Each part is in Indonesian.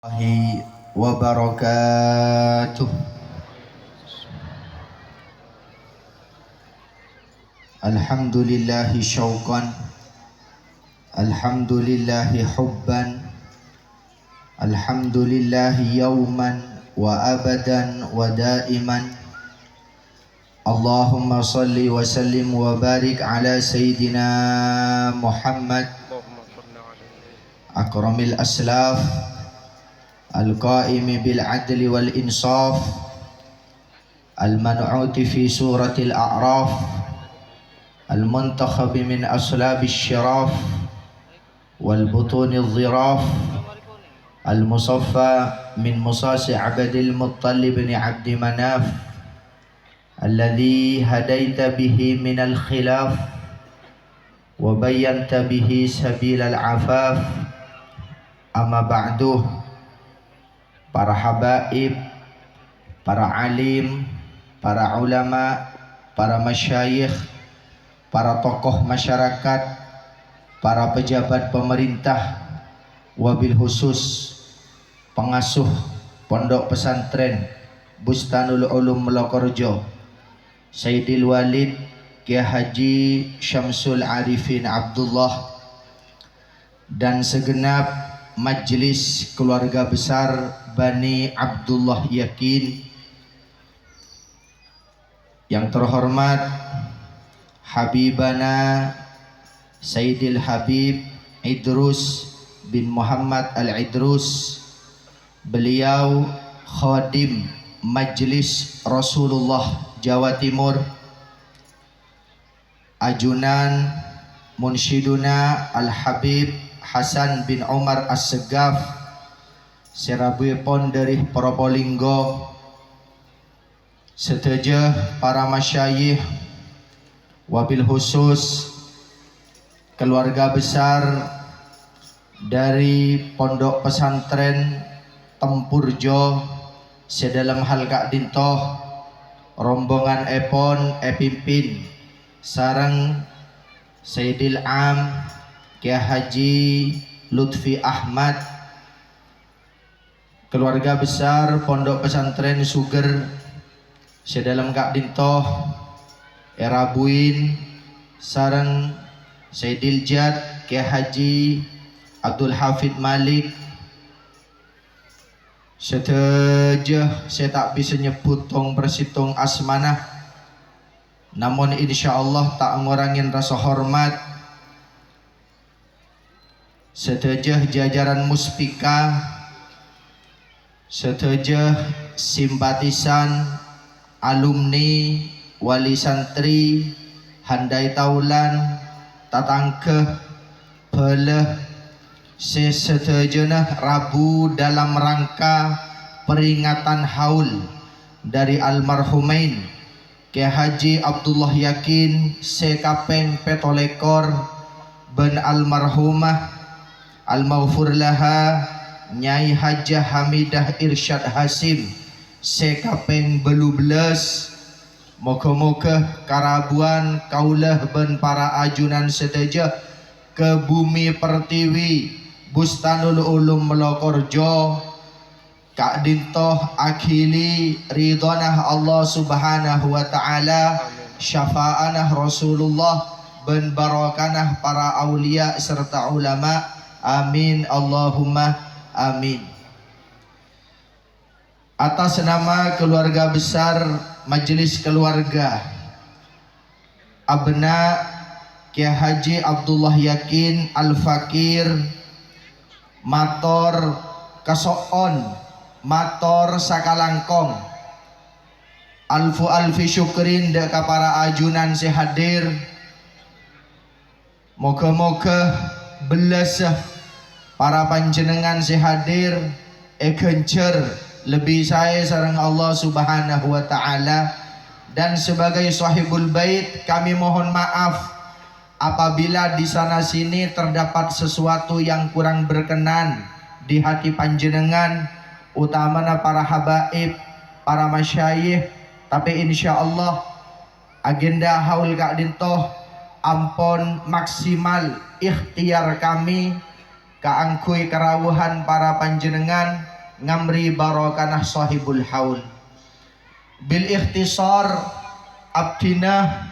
Warahmatullahi wabarakatuh. Alhamdulillahi syauqan, alhamdulillahi hubban, alhamdulillahi yawman wa abadan wa daiman. Allahumma salli wa sallim wa barik ala sayyidina Muhammad akramil aslaf al-qaimi bil adli wal insaf al-man'uti fi suratil a'raf al-muntakhab min aslabish syiraf wal butunil dhiraf al-musaffa min musasi abdil muttalib bin abdi manaf alladhi hadaita bihi minal khilaf wa bayyanta bihi sabilal afaf. Amma ba'du. Para habaib, para alim, para ulama, para masyayikh, para tokoh masyarakat, para pejabat pemerintah, wabil khusus pengasuh pondok pesantren Bustanul Ulum Lokorjo, Sayyidil Walid Kiai Haji Syamsul Arifin Abdullah, dan segenap Majelis keluarga besar Bani Abdullah Yakin. Yang terhormat Habibana Sayyidil Habib Idrus bin Muhammad Al-Idrus, beliau khadim Majelis Rasulullah Jawa Timur, ajunan Munsyiduna Al-Habib Hasan bin Umar As-Segaf, Serabuyepon dari Probolinggo, seteja para masyayikh, wabil khusus keluarga besar dari Pondok Pesantren Tempurjo, sedalam hal Kak Dintoh, rombongan Epon Epimpin sareng Sayyidil Am Kiai Haji Lutfi Ahmad, keluarga besar Pondok Pesantren Suger sedalam Kak Dintoh, Erabuin sareng Sayyidil Jad Kiai Haji Abdul Hafid Malik. Seteja saya tak bisa nyebut tong persitung asmanah, namun insya Allah tak ngurangin rasa hormat. Seteja jajaran muspika, seteja simpatisan, alumni, wali santri, handai taulan, tatangkeh, peleh, sesetejana Rabu dalam rangka peringatan haul dari almarhumain Kiai Haji Abdullah Yakin sekapeng petolekor ben almarhumah al-maghfur laha Nyai Hajah Hamidah Irsyad Hasim sekapeng belubeles. Moga-moga karabuan kaulah ben para ajunan seteja ke bumi pertiwi Bustanul Ulum Lokorjo, Kak Dintoh akhili ridwanah Allah subhanahu wa ta'ala, syafa'anah Rasulullah ben barakanah para aulia serta ulama. Amin Allahumma amin. Atas nama keluarga besar Majelis Keluarga Abna Kiai Haji Abdullah Yakin Al-Fakir, mator kasoon, mator sakalangkong, alfi syukrin deka para ajunan sehadir. Moga-moga belas para panjenengan sehadir kencer lebih saya sareng Allah subhanahu wa ta'ala. Dan sebagai sahibul bait, kami mohon maaf apabila di sana sini terdapat sesuatu yang kurang berkenan di hati panjenengan, utamanya para habaib, para masyayikh. Tapi insya Allah agenda haul Kak Dintoh ampun maksimal ikhtiar kami kaangkui kerawuhan para panjenengan ngamri barokanah sahibul haul. Bil ikhtisar abdina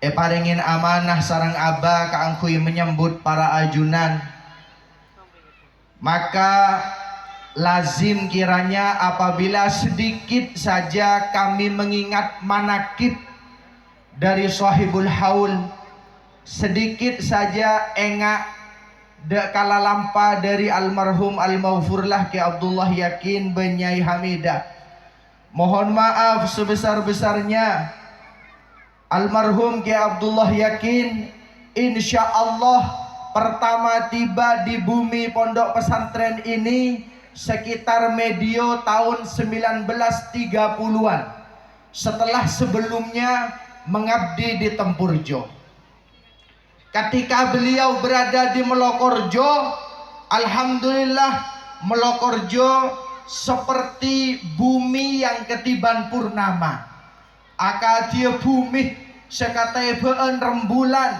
paringin amanah sarang aba kaangkuy menyambut para ajunan. Maka lazim kiranya apabila sedikit saja kami mengingat manakib dari sahibul haul, sedikit saja engak kala lampa dari almarhum al-maghfurlah Ki Abdullah Yakin bin Nyai Hamidah. Mohon maaf sebesar-besarnya. Almarhum Ki Abdullah Yakin insya Allah pertama tiba di bumi pondok pesantren ini sekitar medio tahun 1930-an, setelah sebelumnya mengabdi di Tempurjo. Ketika beliau berada di Melokorjo, alhamdulillah Melokorjo seperti bumi yang ketiban purnama. Akadia bumi sekatai beun rembulan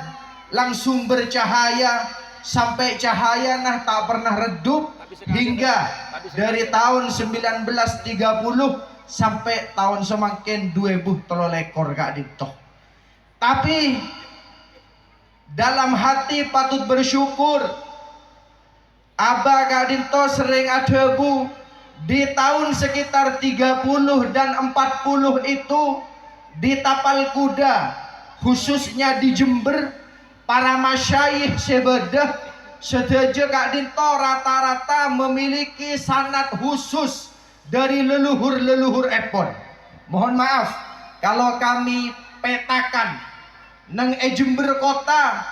langsung bercahaya, sampai cahaya nah tak pernah redup hingga dari tahun 1930 sampai tahun semakin 2003 Kak Dito. Tapi dalam hati patut bersyukur, Abah Kak Dito sering ada bu di tahun sekitar 30 dan 40 itu di tapal kuda, khususnya di Jember, para masyayikh sebedah sedaja Kak Dito rata-rata memiliki sanad khusus dari leluhur-leluhur epon. Mohon maaf kalau kami petakan nang Jember kota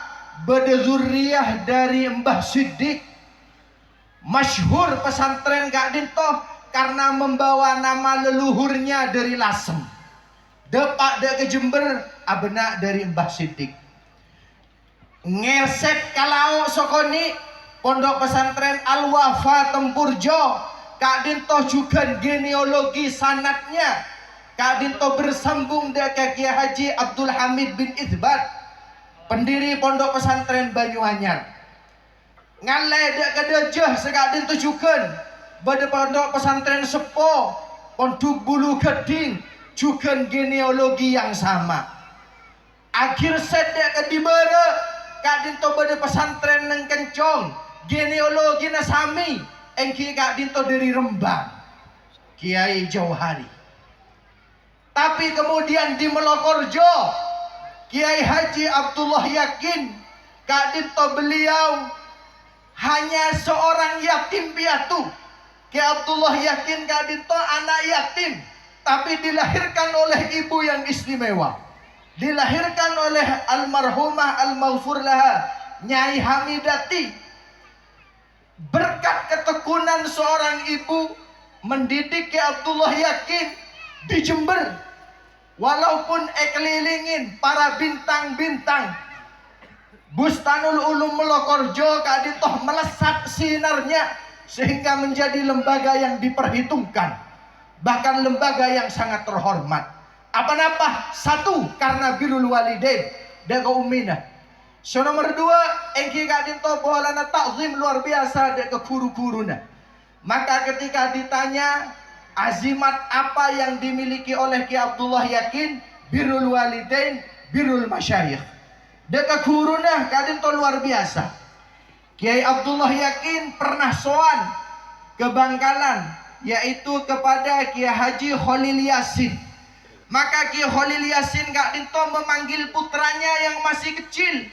beda zuriyah dari Mbah Siddiq, masyhur pesantren Kak Dito karena membawa nama leluhurnya dari Lasem. Depak de ke Jember abena dari Mbah Siddiq. Ngesep kalau sokoni pondok pesantren Al-Wafa Tempurjo, Kak Dito juga genealogi sanatnya. Kak Dito bersambung dengan Kiai Haji Abdul Hamid bin Ithbat, pendiri pondok pesantren Banyuanyar. Ngalai dek kedejah Kak Dito juga pada pondok pesantren Sepo, Pondok Bulu Geding, juga genealogi yang sama. Akhir sedek ke Dibere, Kak Dito pada pesantren Neng Kencong, genealogi nasami, engki Kak Dito dari Rembang, Kiai Jauhari. Tapi kemudian di Melokorjo, Kiai Haji Abdullah Yakin, Kak Dito beliau hanya seorang yatim piatu. Kiai Abdullah Yakin Kak Dito anak yatim, tapi dilahirkan oleh ibu yang istimewa. Dilahirkan oleh almarhumah al-maghfurlah Nyai Hamidati. Berkat ketekunan seorang ibu mendidik Kiai Abdullah Yakin di Jember, walaupun kelilingin para bintang-bintang, Bustanul Ulum Melokorjo Kak Dito melesat sinarnya sehingga menjadi lembaga yang diperhitungkan, bahkan lembaga yang sangat terhormat. Apa-apa? Satu, karena birrul walidain dan umminah. So nomor dua, engki Kak Dito bolana takzim luar biasa dan ke guru-guruna. Maka ketika ditanya azimat apa yang dimiliki oleh Kiai Abdullah Yakin, birrul walidain, birrul masyayikh. Deka guruna Kak Dito luar biasa. Kiai Abdullah Yakin pernah soan ke Bangkalan, yaitu kepada Kiai Haji Khalil Yasin. Maka Kiai Khalil Yasin Kak Dito memanggil putranya yang masih kecil.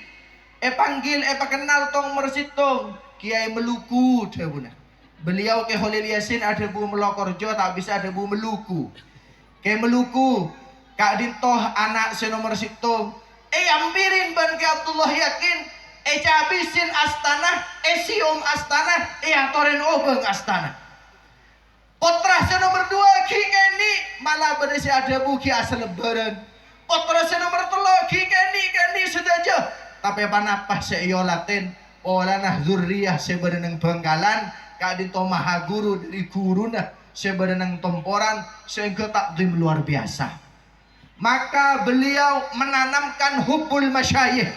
Panggil, kenal tong mersitong Kiai Meluku tabuna. Beliau ke Khalil Yasin ada bu Melokorjo, tak bisa ada bu Meluku. Ke Meluku, Kak Dito anak senomor situ. Ampirin ban ke Abdullah Yakin, cabisin astana, siom astana, atoren obeng astana. Potra senomor dua Ki Keni malah berisi ada bu Ki asal lebaran. Potra senomor telo Ki Keni sedaja. Tapi panapa seiyolaten olana zurriyah sebeneng Bangkalan. Kak Dito maha guru dari guruna sebenarnya tomporan sehingga takdim luar biasa. Maka beliau menanamkan hubbul masyayikh,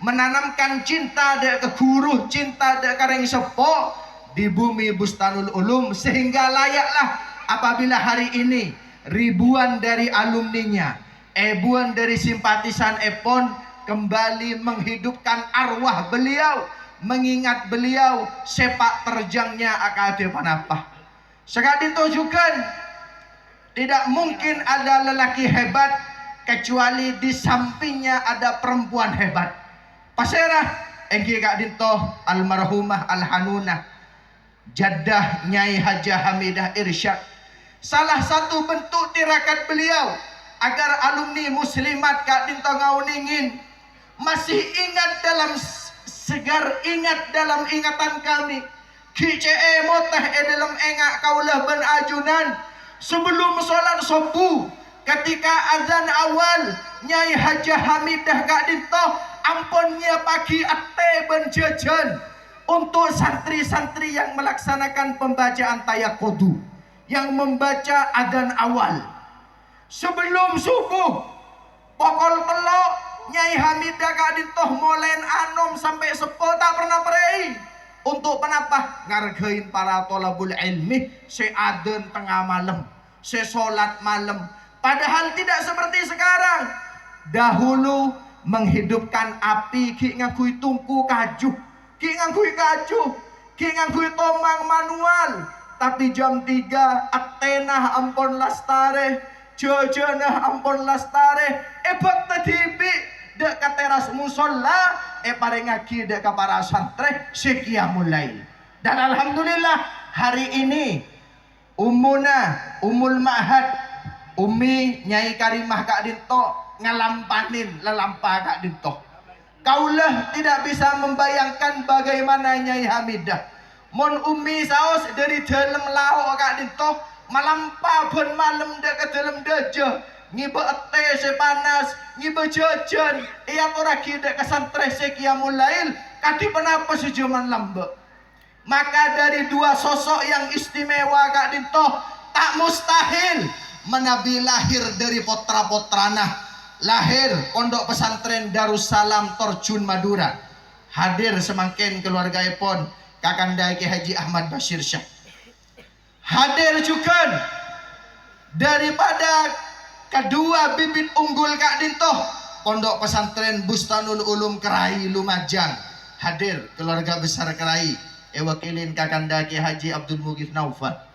menanamkan cinta ke guru, cinta kareng sepo di bumi Bustanul Ulum, sehingga layaklah apabila hari ini ribuan dari alumninya, ribuan dari simpatisan Epon kembali menghidupkan arwah beliau, mengingat beliau sepak terjangnya akade panapah. Sekadin tunjukkan tidak mungkin ada lelaki hebat kecuali di sampingnya ada perempuan hebat. Paserah engki Kak Dinto almarhumah Al-Hanunah Jaddah Nyai Hajah Hamidah Irsyad. Salah satu bentuk tirakat beliau agar alumni muslimat Kak Dinto Ngauningin masih ingat dalam segar, ingat dalam ingatan kami KCE motah dalam engak kaulah ben ajunan sebelum sholat subuh ketika azan awal Nyai Hajah Hamidah Kak Dinto ampunnya pagi ate ben jajan untuk santri-santri yang melaksanakan pembacaan tayakudu, yang membaca adzan awal sebelum subuh pokol telok Nyai Hamidah Kak Dinto molen anom sampai sepo tak pernah perei untuk penapa ngargain para tolabul ilmi se adzan tengah malam, se sholat malam. Padahal tidak seperti sekarang. Dahulu menghidupkan api ki ngakui tungku kajuh, ki ngakui kajuh, ki ngakui tomang manual. Tapi jam 3 atenah ampun lastare, jojonah ampun lastare, ebak tadibi dek ka teras musola, paling ngaki dek ka para santri sekia mulai. Dan alhamdulillah hari ini umuna umul ma'had Umi Nyai Karimah Kak Dinto ngalampanin lelampah Kak Dinto. Kaulah tidak bisa membayangkan bagaimana Nyai Hamidah mon Umi saos dari dalam lao Kak Dinto malampah ben malam dek ke dalam daja ngibe ete sepanas ngibe jajan iya ora dek ke santri sekiamul lail kadi penapa sejaman lambe. Maka dari dua sosok yang istimewa Kak Dinto tak mustahil menabi lahir dari potra-potrana, lahir pondok pesantren Darussalam Torjun Madura. Hadir semangkin keluarga Epon Kakanda Ki Haji Ahmad Bashir Syah. Hadir juga daripada kedua bibit unggul Kak Dinto pondok pesantren Bustanul Ulum Kerai Lumajang. Hadir keluarga besar Kerai wakilin Kakanda Ki Haji Abdul Mughith Naufal.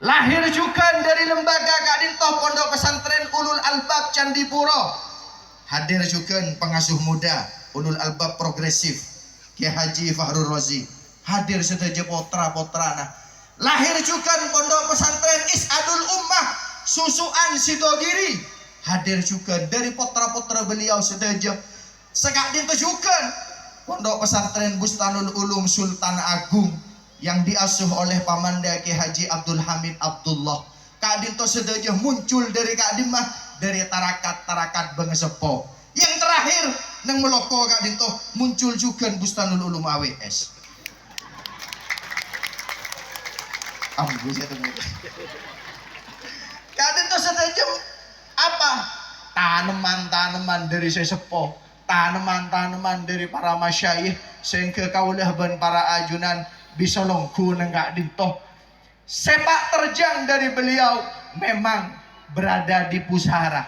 Lahir juga dari lembaga Kak Dinto pondok pesantren Ulul Albab Candipuro. Hadir juga pengasuh muda Ulul Albab Progresif Ki Haji Fahrul Razi. Hadir sedaja potra-potrana. Lahir juga pondok pesantren Isadul Ummah Susuan Sidogiri. Hadir juga dari potra-potra beliau sedaja. Sekak Dinto juga pondok pesantren Bustanul Ulum Sultan Agung yang diasuh oleh pamanda Ki Haji Abdul Hamid Abdullah. Kak Dinto sedaja muncul dari Kak Dimah dari tarakat-tarakat Bengesepo. Yang terakhir nang meloko Kak Dinto muncul juga Bustanul Ulum AWS. Kak Dinto sedaja apa? Tanaman-tanaman dari sesepo, tanaman-tanaman dari para masyayikh sehingga kaulah ben para ajunan bisa longku nenggak Dinto. Sepak terjang dari beliau memang berada di pusara,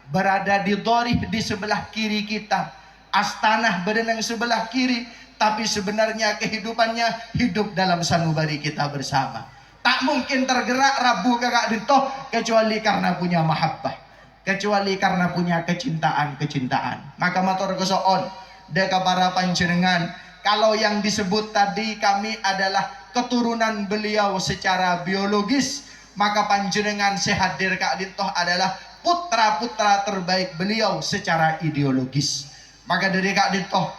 berada di Dorih di sebelah kiri kita, Astanah berenang sebelah kiri, tapi sebenarnya kehidupannya hidup dalam sanubari kita bersama. Tak mungkin tergerak Rabu Kak Dinto kecuali karena punya mahabbah, kecuali karena punya kecintaan. Maka matur kesoon deka para panjenengan, kalau yang disebut tadi kami adalah keturunan beliau secara biologis, maka panjenengan sehadir Kak Dinto adalah putra-putra terbaik beliau secara ideologis. Maka dari Kak Dinto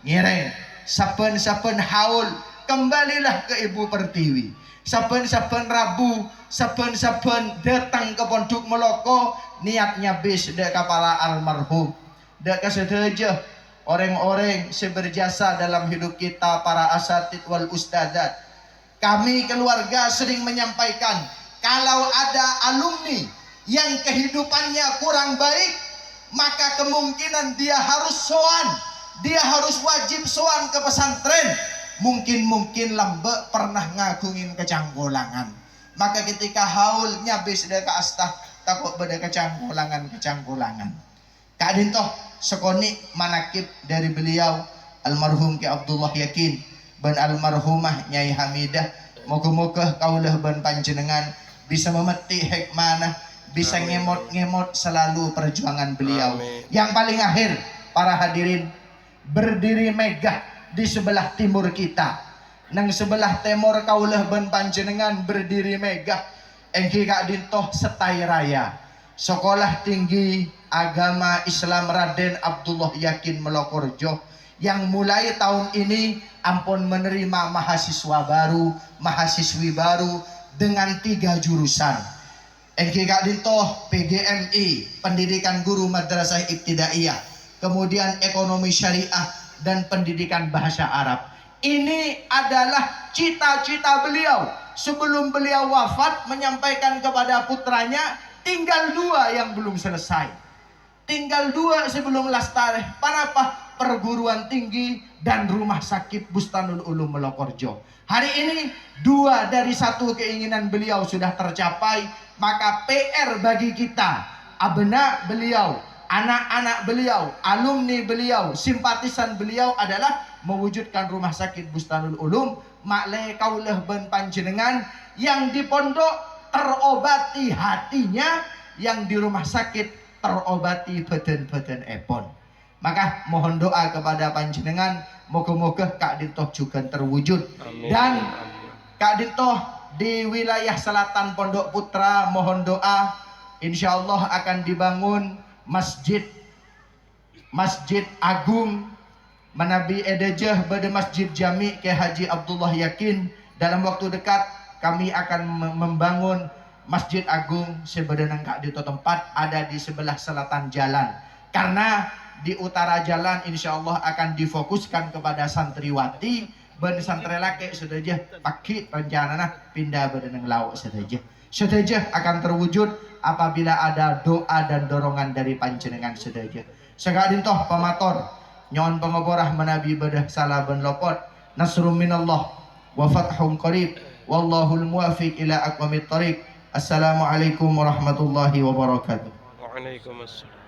ngireng saben-saben haul kembalilah ke Ibu Pertiwi. Saben-saben Rabu, saben-saben datang ke Pondok Meloko, niatnya bis dek para almarhum, dek sedaja orang-orang seberjasa dalam hidup kita, para asatid wal ustadzat. Kami keluarga sering menyampaikan, kalau ada alumni yang kehidupannya kurang baik, maka kemungkinan dia harus soan, dia harus wajib soan ke pesantren. mungkin lambek pernah ngagungin kecangkulangan. Maka ketika haul nyabis deka astah takut beda kecangkulangan. Kadin toh sekoni manakib dari beliau almarhum Ki Abdullah Yakin ban almarhumah Nyai Hamidah. Moga-moga kaulah ban panjenengan bisa memetik hikmah, bisa ngemot-ngemot selalu perjuangan beliau. Amin. Yang paling akhir para hadirin, berdiri megah di sebelah timur kita, nang sebelah timur kaulah ban panjenengan berdiri megah engki Kak Dintoh Setai Raya Sekolah Tinggi Agama Islam Raden Abdullah Yakin Melokorjo yang mulai tahun ini ampun menerima mahasiswa baru, mahasiswi baru dengan 3 jurusan. Engki Kak Dintoh PGMI, Pendidikan Guru Madrasah Ibtidaiyah, kemudian Ekonomi Syariah dan Pendidikan Bahasa Arab. Ini adalah cita-cita beliau sebelum beliau wafat, menyampaikan kepada putranya tinggal 2 yang belum selesai. Tinggal 2 sebelum lastareh. Panapa? Perguruan tinggi dan rumah sakit Bustanul Ulum Melokorjo. Hari ini 2 dari 1 keinginan beliau sudah tercapai. Maka PR bagi kita, abna beliau, anak-anak beliau, alumni beliau, simpatisan beliau adalah mewujudkan rumah sakit Bustanul Ulum makle kaulah ben panjenengan yang di pondok terobati hatinya, yang di rumah sakit terobati badan-badan epon. Maka mohon doa kepada panjenengan, moga-moga Kak Dintoh juga terwujud. Amin. Dan Kak Dintoh di wilayah selatan Pondok Putra mohon doa, insya Allah akan dibangun masjid agung Manabi Edejah pada Masjid Jami ke Haji Abdullah Yakin. Dalam waktu dekat kami akan membangun Masjid Agung sebenarnya Kak Dintoh tempat ada di sebelah selatan jalan, karena di utara jalan insya Allah akan difokuskan kepada santriwati ben santri laki sudah aja pakai rencana pindah berenang laut sudah akan terwujud apabila ada doa dan dorongan dari panjenengan sudah aja. Kak Dintoh pamator nyon pengoborah menabi bedah salah ben lopot nasrum minallah wa fathum qarib wallahul muwafiq ila aqwamit thariq. Assalamualaikum warahmatullahi wabarakatuh. Waalaikumsalam.